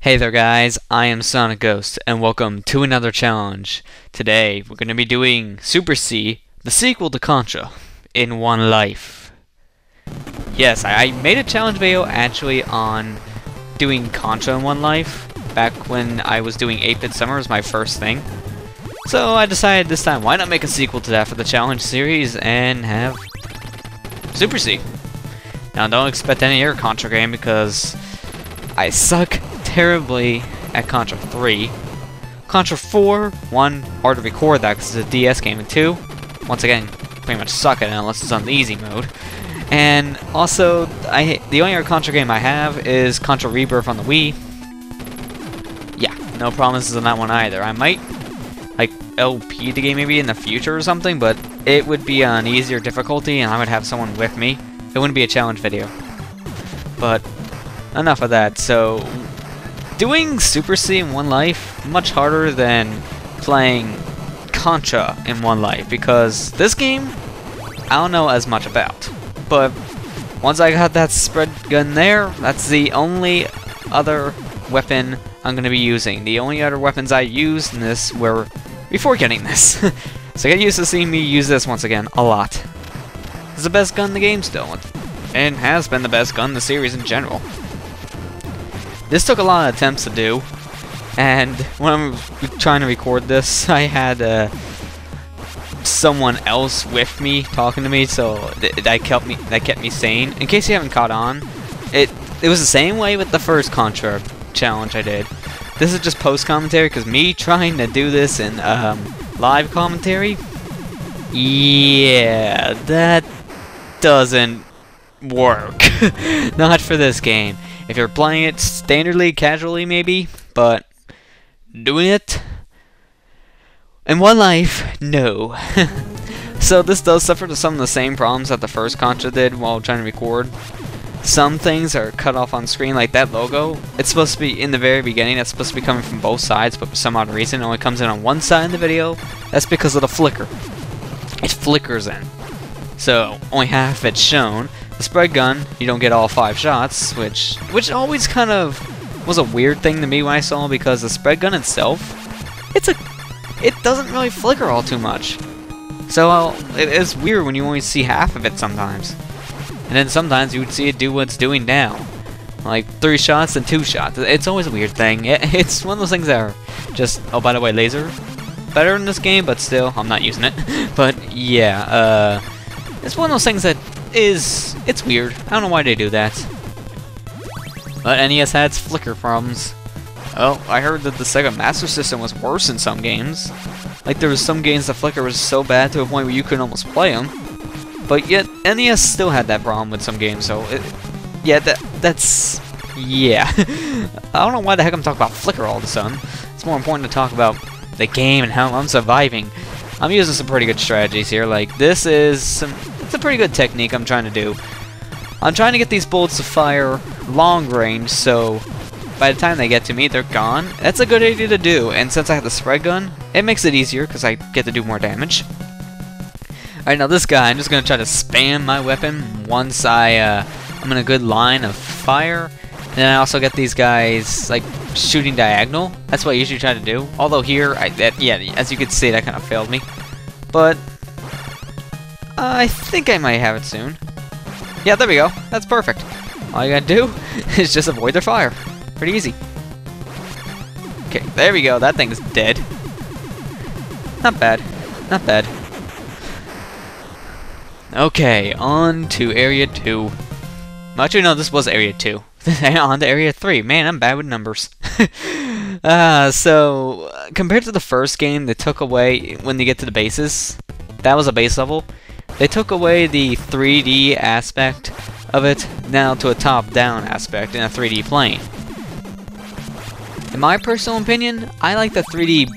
Hey there guys, I am Sonic Ghost, and welcome to another challenge. Today, we're going to be doing Super C, the sequel to Contra, in one life. Yes, I made a challenge video actually on doing Contra in one life, back when I was doing 8-Bit Summer as my first thing. So I decided this time, why not make a sequel to that for the challenge series, and have Super C. Now don't expect any other Contra game, because I suck terribly at Contra 3. Contra 4, 1, hard to record that because it's a DS game, and 2, once again, pretty much suck at it unless it's on the easy mode. And also, the only other Contra game I have is Contra Rebirth on the Wii. Yeah, no promises on that one either. I might, like, LP the game maybe in the future or something, but it would be on easier difficulty and I would have someone with me. It wouldn't be a challenge video. But enough of that. So doing Super C in one life, much harder than playing Contra in one life, because this game I don't know as much about. But once I got that spread gun there, that's the only other weapon I'm going to be using. The only other weapons I used in this were before getting this. So get used to seeing me use this once again a lot. It's the best gun in the game still, and has been the best gun in the series in general. This took a lot of attempts to do, and when I was trying to record this, I had someone else with me talking to me, so that kept me sane. In case you haven't caught on, it was the same way with the first Contra challenge I did. This is just post commentary, because me trying to do this in live commentary, yeah, that doesn't work. Not for this game. If you're playing it standardly, casually maybe, but doing it in one life, no. So this does suffer to some of the same problems that the first Contra did while trying to record. Some things are cut off on screen, like that logo. It's supposed to be in the very beginning, that's supposed to be coming from both sides, but for some odd reason it only comes in on one side in the video. That's because of the flicker. It flickers in. So only half of it's shown. The spread gun, you don't get all 5 shots, which always kind of was a weird thing to me when I saw it, because the spread gun itself, it doesn't really flicker all too much. So it is weird when you only see half of it sometimes. And then sometimes you would see it do what it's doing now. Like 3 shots and 2 shots. It's always a weird thing. It's one of those things that are just, oh by the way, laser, better in this game, but still, I'm not using it. But yeah, it's one of those things that it's weird. I don't know why they do that. But NES had its flicker problems. Oh, I heard that the Sega Master System was worse in some games. Like there was some games the flicker was so bad to a point where you couldn't almost play them. But yet NES still had that problem with some games. So yeah, that's yeah. I don't know why the heck I'm talking about flicker all of a sudden. It's more important to talk about the game and how I'm surviving. I'm using some pretty good strategies here. Like this is it's a pretty good technique I'm trying to do. I'm trying to get these bullets to fire long range, so by the time they get to me, they're gone. That's a good idea to do, and since I have the spread gun, it makes it easier because I get to do more damage. Alright, now this guy, I'm just going to try to spam my weapon once I'm in a good line of fire. And then I also get these guys, like, shooting diagonal. That's what I usually try to do. Although here, yeah, as you can see, that kind of failed me. But I think I might have it soon. Yeah, there we go. That's perfect. All you gotta do is just avoid their fire. Pretty easy. Okay, there we go. That thing's dead. Not bad. Not bad. Okay, on to Area 2. Actually, no, this was Area 2. On to Area 3. Man, I'm bad with numbers. So, compared to the first game, they took away, when you get to the bases, that was a base level. They took away the 3D aspect of it, now to a top-down aspect in a 3D plane. In my personal opinion, I like the 3D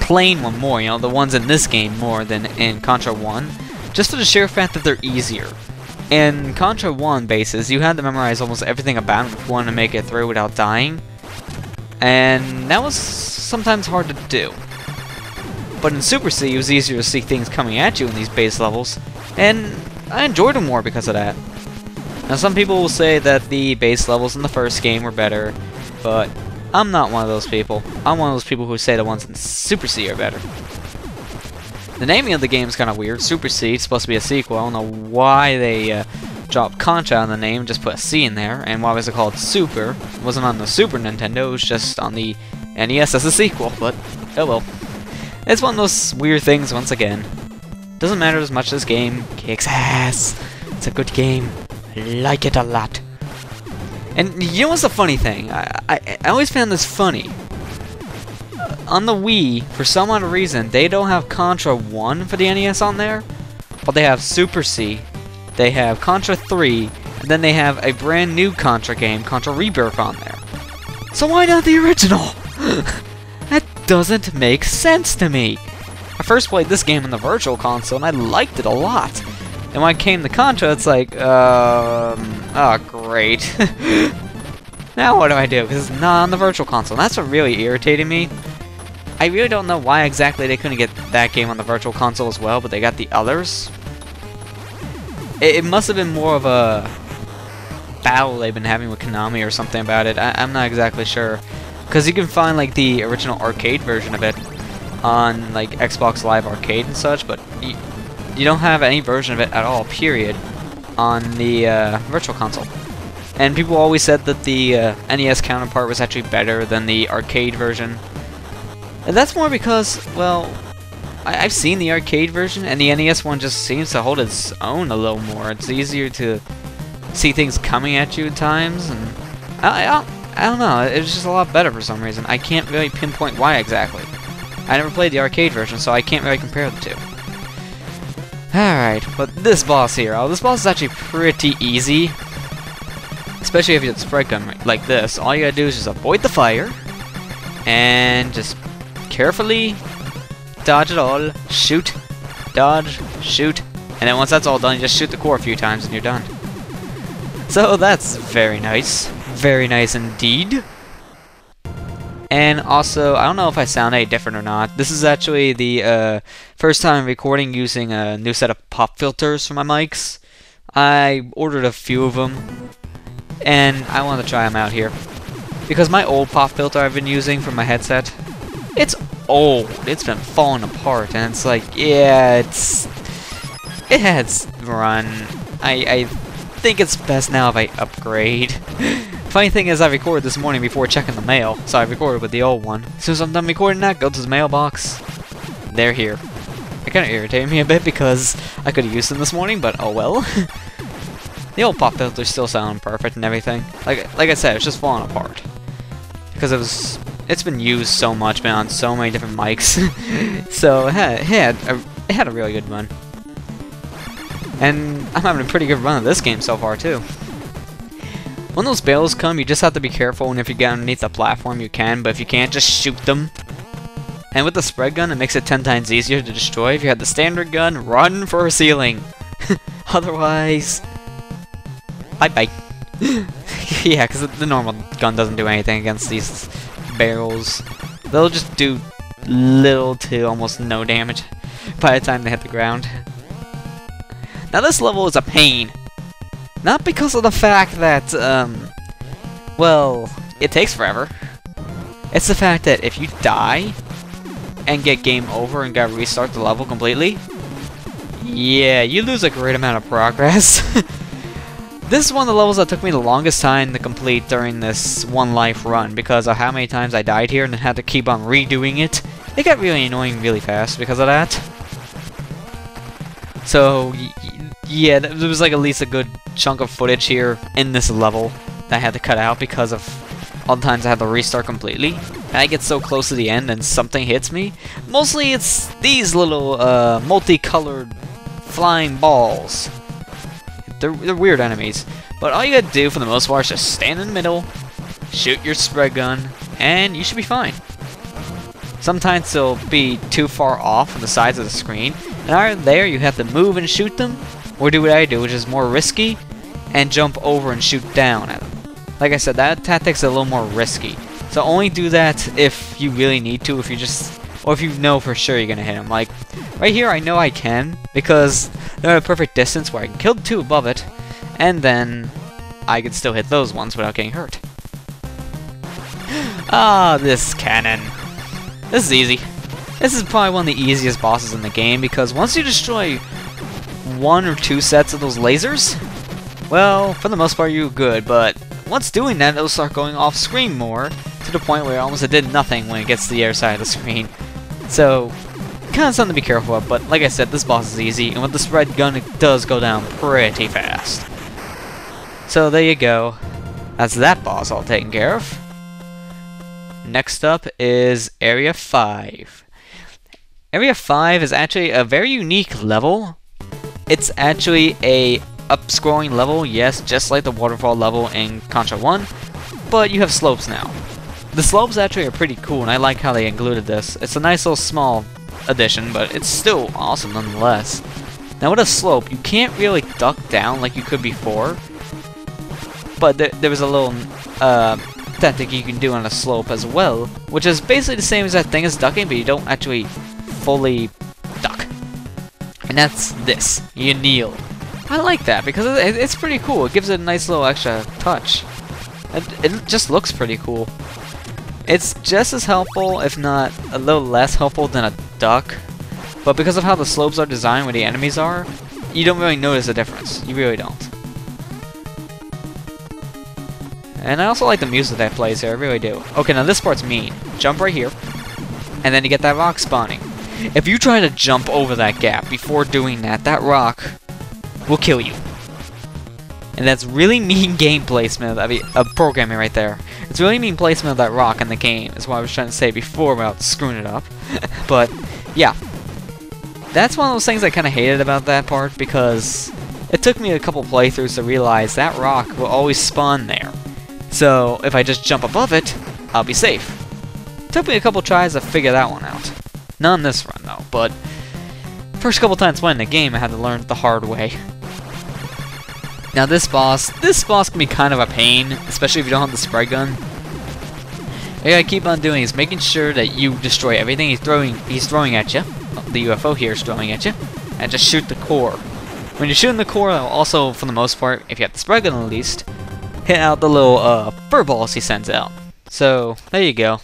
plane one more, you know, the ones in this game more than in Contra 1, just for the sheer fact that they're easier. In Contra 1 bases, you had to memorize almost everything about them if you wanted to make it through without dying, and that was sometimes hard to do. But in Super C, it was easier to see things coming at you in these base levels, and I enjoyed them more because of that. Now some people will say that the base levels in the first game were better, but I'm not one of those people. I'm one of those people who say the ones in Super C are better. The naming of the game is kind of weird. Super C, it's supposed to be a sequel. I don't know why they dropped Contra on the name, just put a C in there. And why was it called Super? It wasn't on the Super Nintendo, it was just on the NES as a sequel, but oh well. It's one of those weird things once again. Doesn't matter as much. This game kicks ass. It's a good game. I like it a lot. And you know what's the funny thing? I always found this funny. On the Wii, for some odd reason, they don't have Contra 1 for the NES on there, but they have Super C, they have Contra 3, and then they have a brand new Contra game, Contra Rebirth, on there. So why not the original? That doesn't make sense to me. I first played this game on the Virtual Console, and I liked it a lot. And when it came to Contra, it's like, oh great. Now what do I do? Because it's not on the Virtual Console. And that's what really irritated me. I really don't know why exactly they couldn't get that game on the Virtual Console as well, but they got the others. It must have been more of a battle they've been having with Konami or something about it. I'm not exactly sure. Because you can find like the original arcade version of it on like Xbox Live Arcade and such, but you don't have any version of it at all, period, on the Virtual Console. And people always said that the NES counterpart was actually better than the arcade version. And that's more because, well, I've seen the arcade version, and the NES one just seems to hold its own a little more. It's easier to see things coming at you at times, and I don't know, it's just a lot better for some reason. I can't really pinpoint why exactly. I never played the arcade version, so I can't really compare the two. Alright, but this boss here, this boss is actually pretty easy. Especially if you have a spread gun like this. All you gotta do is just avoid the fire, and just carefully dodge it all, shoot, dodge, shoot, and then once that's all done, you just shoot the core a few times and you're done. So that's very nice indeed. And also, I don't know if I sound any different or not. This is actually the first time recording using a new set of pop filters for my mics. I ordered a few of them, and I want to try them out here. Because my old pop filter I've been using for my headset, it's old. It's been falling apart, and it's like, yeah, it has run. I think it's best now if I upgrade. Funny thing is, I recorded this morning before checking the mail, so I recorded with the old one. As soon as I'm done recording that, go to the mailbox. They're here. It kind of irritated me a bit because I could have used them this morning, but oh well. The old pop filters still sound perfect and everything. Like I said, it's just falling apart because it's been used so much, been on so many different mics. So it had a really good run. And I'm having a pretty good run of this game so far too. When those barrels come, you just have to be careful, and if you get underneath the platform you can, but if you can't, just shoot them. And with the spread gun, it makes it 10 times easier to destroy. If you had the standard gun, run for a ceiling. Otherwise, bye-bye. Yeah, because the normal gun doesn't do anything against these barrels. They'll just do little to almost no damage by the time they hit the ground. Now this level is a pain. Not because of the fact that, well, it takes forever. It's the fact that if you die and get game over and gotta restart the level completely, yeah, you lose a great amount of progress. This is one of the levels that took me the longest time to complete during this one life run because of how many times I died here and then had to keep on redoing it. It got really annoying really fast because of that. So, yeah, there was like at least a good chunk of footage here in this level that I had to cut out because of all the times I had to restart completely. And I get so close to the end and something hits me. Mostly it's these little multicolored flying balls. They're weird enemies. But all you gotta do for the most part is just stand in the middle, shoot your spread gun, and you should be fine. Sometimes they'll be too far off on the sides of the screen, and either there you have to move and shoot them, or do what I do, which is more risky, and jump over and shoot down at them. Like I said, that tactic's a little more risky. So only do that if you really need to, or if you know for sure you're gonna hit them. Like, right here I know I can, because they're at a perfect distance where I can kill the two above it, and then I can still hit those ones without getting hurt. Ah, this cannon. This is easy. This is probably one of the easiest bosses in the game because once you destroy 1 or 2 sets of those lasers, well, for the most part you're good, but once doing that, it'll start going off screen more to the point where almost it did nothing when it gets to the other side of the screen. So, kind of something to be careful of, but like I said, this boss is easy, and with the spread gun, it does go down pretty fast. So there you go. That's that boss all taken care of. Next up is Area 5. Area 5 is actually a very unique level. It's actually a up-scrolling level, yes, just like the waterfall level in Contra 1, but you have slopes now. The slopes actually are pretty cool, and I like how they included this. It's a nice little small addition, but it's still awesome nonetheless. Now with a slope, you can't really duck down like you could before, but there was a little tactic you can do on a slope as well, which is basically the same exact thing as ducking, but you don't actually fully duck. And that's this. You kneel. I like that because it's pretty cool. It gives it a nice little extra touch. It just looks pretty cool. It's just as helpful, if not a little less helpful than a duck, but because of how the slopes are designed where the enemies are, you don't really notice a difference. You really don't. And I also like the music that plays here, I really do. Okay, now this part's mean. Jump right here, and then you get that rock spawning. If you try to jump over that gap before doing that, that rock will kill you. And that's really mean game placement, programming right there. It's really mean placement of that rock in the game, is what I was trying to say before without screwing it up. But, yeah. That's one of those things I kind of hated about that part, because it took me a couple playthroughs to realize that rock will always spawn there. So, if I just jump above it, I'll be safe. It took me a couple tries to figure that one out. Not in this run, though, but first couple times playing the game, I had to learn it the hard way. Now this boss can be kind of a pain, especially if you don't have the spray gun. What you gotta keep on doing is making sure that you destroy everything he's throwing at you. The UFO here is throwing at you, and just shoot the core. When you're shooting the core, also, for the most part, if you have the spray gun at least, hit out the little fur balls he sends out. So there you go.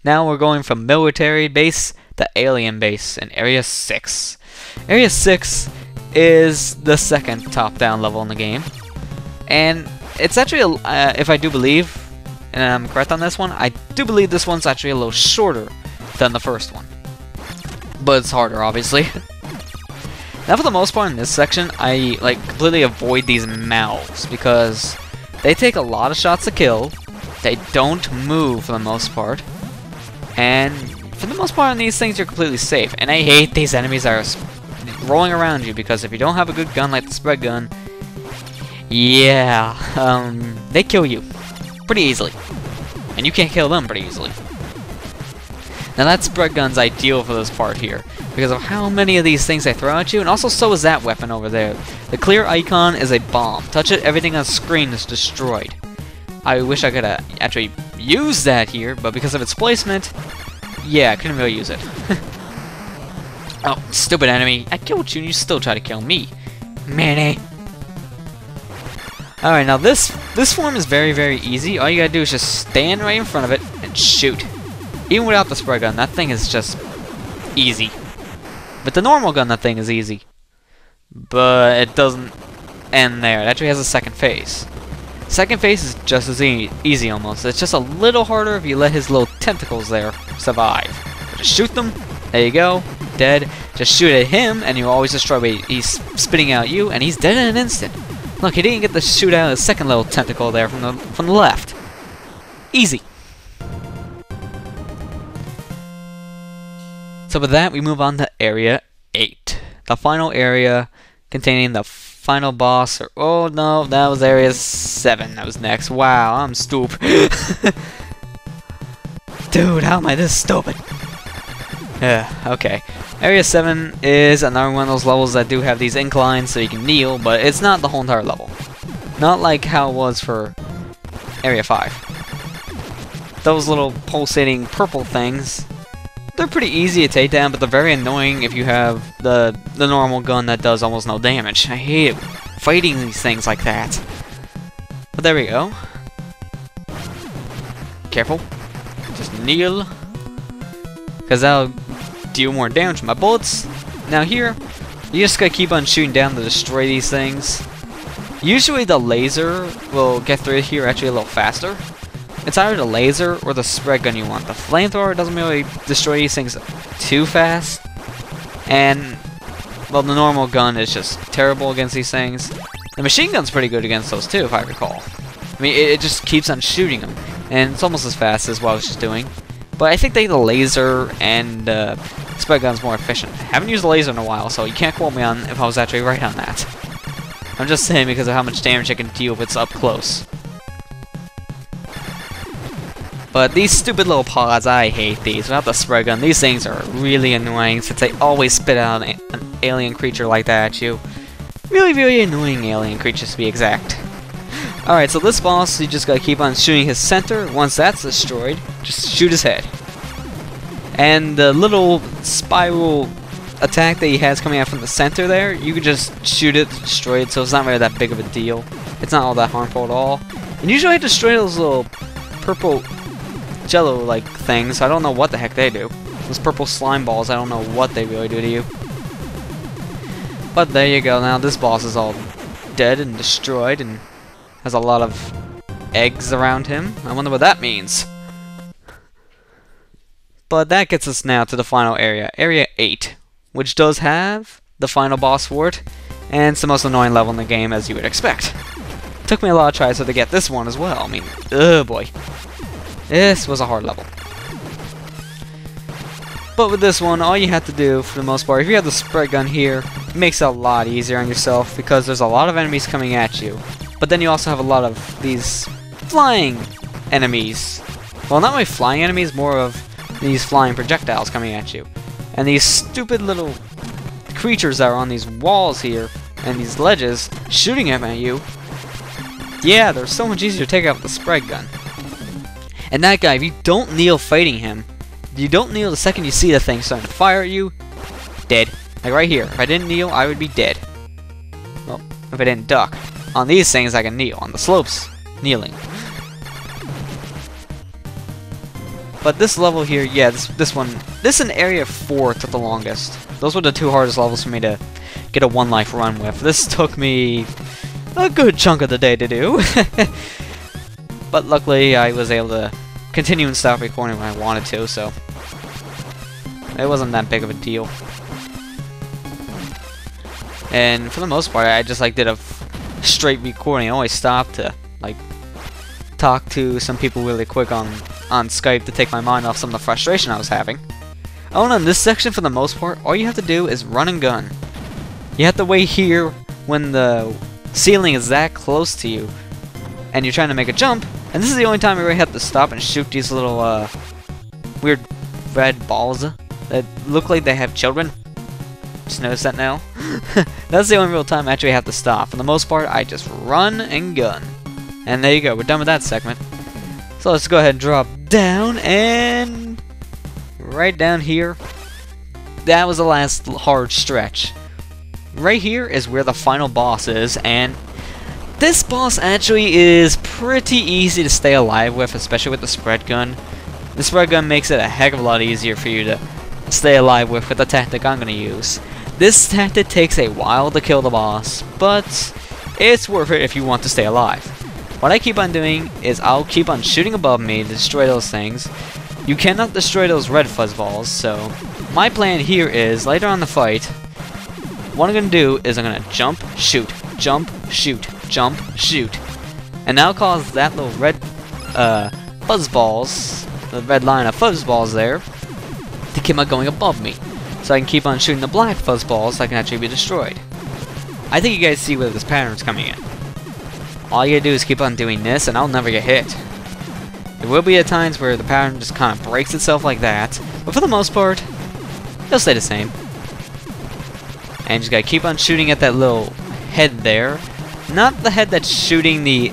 Now we're going from military base to alien base in Area 6. Area 6 is the second top-down level in the game, and it's actually, if I do believe, and I'm correct on this one, I do believe this one's actually a little shorter than the first one, but it's harder, obviously. Now, for the most part in this section, I completely avoid these mouths because they take a lot of shots to kill. They don't move for the most part, and for the most part on these things, you're completely safe. And I hate these enemies that are rolling around you, because if you don't have a good gun like the spread gun, yeah, they kill you pretty easily, and you can't kill them pretty easily. Now that spread gun's ideal for this part here because of how many of these things they throw at you, and also so is that weapon over there. The clear icon is a bomb. Touch it, everything on screen is destroyed. I wish I could actually use that here, but because of its placement, yeah, I couldn't really use it. Oh, stupid enemy. I killed you and you still try to kill me. Man. Alright, now this form is very, very easy. All you gotta do is just stand right in front of it and shoot. Even without the spray gun, that thing is just easy. With the normal gun, that thing is easy. But it doesn't end there. It actually has a second phase. Second phase is just as easy almost. It's just a little harder if you let his little tentacles there survive. Just shoot them. There you go. Dead. Just shoot at him, and you always destroy. He's spitting out you, and he's dead in an instant. Look, he didn't get to shoot out his second little tentacle there from the left. Easy. So with that, we move on to Area 8, the final area containing the final boss. Oh no, that was Area 7. That was next. Wow, I'm stupid. Dude, how am I this stupid? Okay. Area 7 is another one of those levels that do have these inclines so you can kneel, but it's not the whole entire level. Not like how it was for Area 5. Those little pulsating purple things, they're pretty easy to take down, but they're very annoying if you have the normal gun that does almost no damage. I hate it, fighting these things like that. But there we go. Careful. Just kneel. Because that'll deal more damage with my bullets. Now here, you just gotta keep on shooting down to destroy these things. Usually the laser will get through here actually a little faster. It's either the laser or the spread gun you want. The flamethrower doesn't really destroy these things too fast. And, well, the normal gun is just terrible against these things. The machine gun's pretty good against those too, if I recall. I mean, it just keeps on shooting them. And it's almost as fast as what I was just doing. But I think the laser and spread gun's more efficient. I haven't used the laser in a while, so you can't quote me on if I was actually right on that. I'm just saying because of how much damage it can deal if it's up close. But these stupid little pods, I hate these. Without the spread gun, these things are really annoying since they always spit out an alien creature like that at you. Really, really annoying alien creatures to be exact. Alright, so this boss, you just gotta keep on shooting his center. Once that's destroyed, just shoot his head. And the little spiral attack that he has coming out from the center there, you can just shoot it, destroy it, so it's not really that big of a deal. It's not all that harmful at all. And usually I destroy those little purple jello-like things. I don't know what the heck they do. Those purple slime balls, I don't know what they really do to you. But there you go, now this boss is all dead and destroyed and has a lot of eggs around him. I wonder what that means. But that gets us now to the final area, Area 8, which does have the final boss for it, and it's the most annoying level in the game as you would expect. It took me a lot of tries to get this one as well. I mean, oh boy. This was a hard level. But with this one, all you have to do, for the most part, if you have the spread gun here, it makes it a lot easier on yourself because there's a lot of enemies coming at you. But then you also have a lot of these flying enemies. Well, not really flying enemies, more of these flying projectiles coming at you. And these stupid little creatures that are on these walls here, and these ledges, shooting them at you. Yeah, they're so much easier to take out with the spread gun. And that guy, if you don't kneel fighting him, you don't kneel the second you see the thing starting to fire at you, dead. Like right here, if I didn't kneel, I would be dead. Well, if I didn't duck. On these things, I can kneel. On the slopes, kneeling. But this level here, yeah, this is in Area 4 took the longest. Those were the two hardest levels for me to get a one life run with. This took me a good chunk of the day to do. But luckily, I was able to continue and stop recording when I wanted to, so it wasn't that big of a deal. And for the most part, I just like did a straight recording. I always stopped to like talk to some people really quick on Skype to take my mind off some of the frustration I was having. Oh, and in this section, for the most part, all you have to do is run and gun. You have to wait here when the ceiling is that close to you, and you're trying to make a jump. And this is the only time you really have to stop and shoot these little weird red balls that look like they have children. Just notice that now. That's the only real time I actually have to stop. For the most part, I just run and gun. And there you go, we're done with that segment. So let's go ahead and drop down, and right down here, that was the last hard stretch. Right here is where the final boss is, and this boss actually is pretty easy to stay alive with, especially with the spread gun. The spread gun makes it a heck of a lot easier for you to stay alive with the tactic I'm going to use. This tactic takes a while to kill the boss, but it's worth it if you want to stay alive. What I keep on doing is I'll keep on shooting above me to destroy those things. You cannot destroy those red fuzzballs, so my plan here is, later on in the fight, what I'm going to do is I'm going to jump, shoot, jump, shoot, jump, shoot. And that'll cause that little red fuzzballs, the red line of fuzzballs there, to keep on going above me. So I can keep on shooting the black fuzzballs that can actually be destroyed. I think you guys see where this pattern's coming in. All you gotta do is keep on doing this, and I'll never get hit. There will be at times where the pattern just kind of breaks itself like that, but for the most part, it'll stay the same. And you just gotta keep on shooting at that little head there. Not the head that's shooting the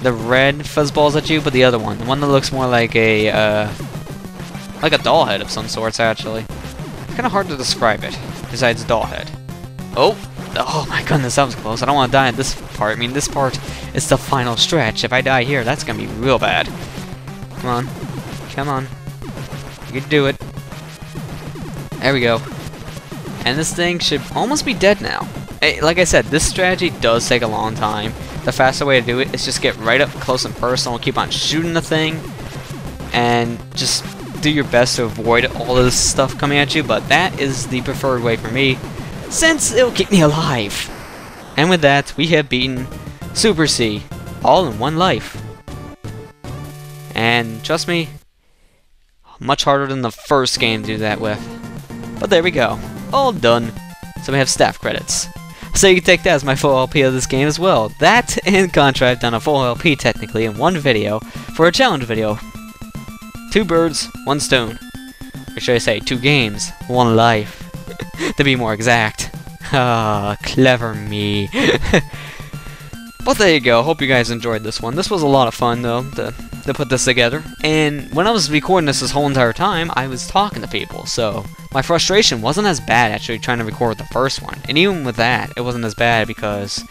red fuzzballs at you, but the other one. The one that looks more like a doll head of some sorts, actually. It's kind of hard to describe it, besides doll head. Oh my goodness, that was close. I don't want to die at this part. I mean, this part is the final stretch. If I die here, that's going to be real bad. Come on. Come on. You can do it. There we go. And this thing should almost be dead now. Like I said, this strategy does take a long time. The faster way to do it is just get right up close and personal, keep on shooting the thing, and just do your best to avoid all of this stuff coming at you, but that is the preferred way for me, since it'll keep me alive. And with that, we have beaten Super C, all in one life. And trust me, much harder than the first game to do that with. But there we go, all done. So we have staff credits. So you can take that as my full LP of this game as well. That and Contra, I've done a full LP technically in one video for a challenge video. 2 birds, 1 stone. Or should I say 2 games, 1 life. To be more exact. Ah, clever me. But there you go, hope you guys enjoyed this one. This was a lot of fun though, to put this together. And when I was recording this whole entire time, I was talking to people, so my frustration wasn't as bad actually trying to record the first one. And even with that, it wasn't as bad because,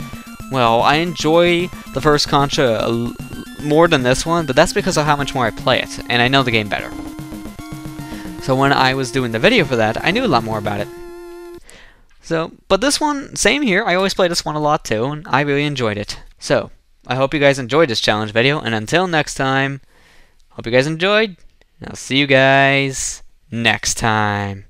well, I enjoy the first Contra more than this one, but that's because of how much more I play it, and I know the game better. So when I was doing the video for that, I knew a lot more about it. So, but this one, same here, I always play this one a lot too, and I really enjoyed it. So, I hope you guys enjoyed this challenge video, and until next time, hope you guys enjoyed, and I'll see you guys next time.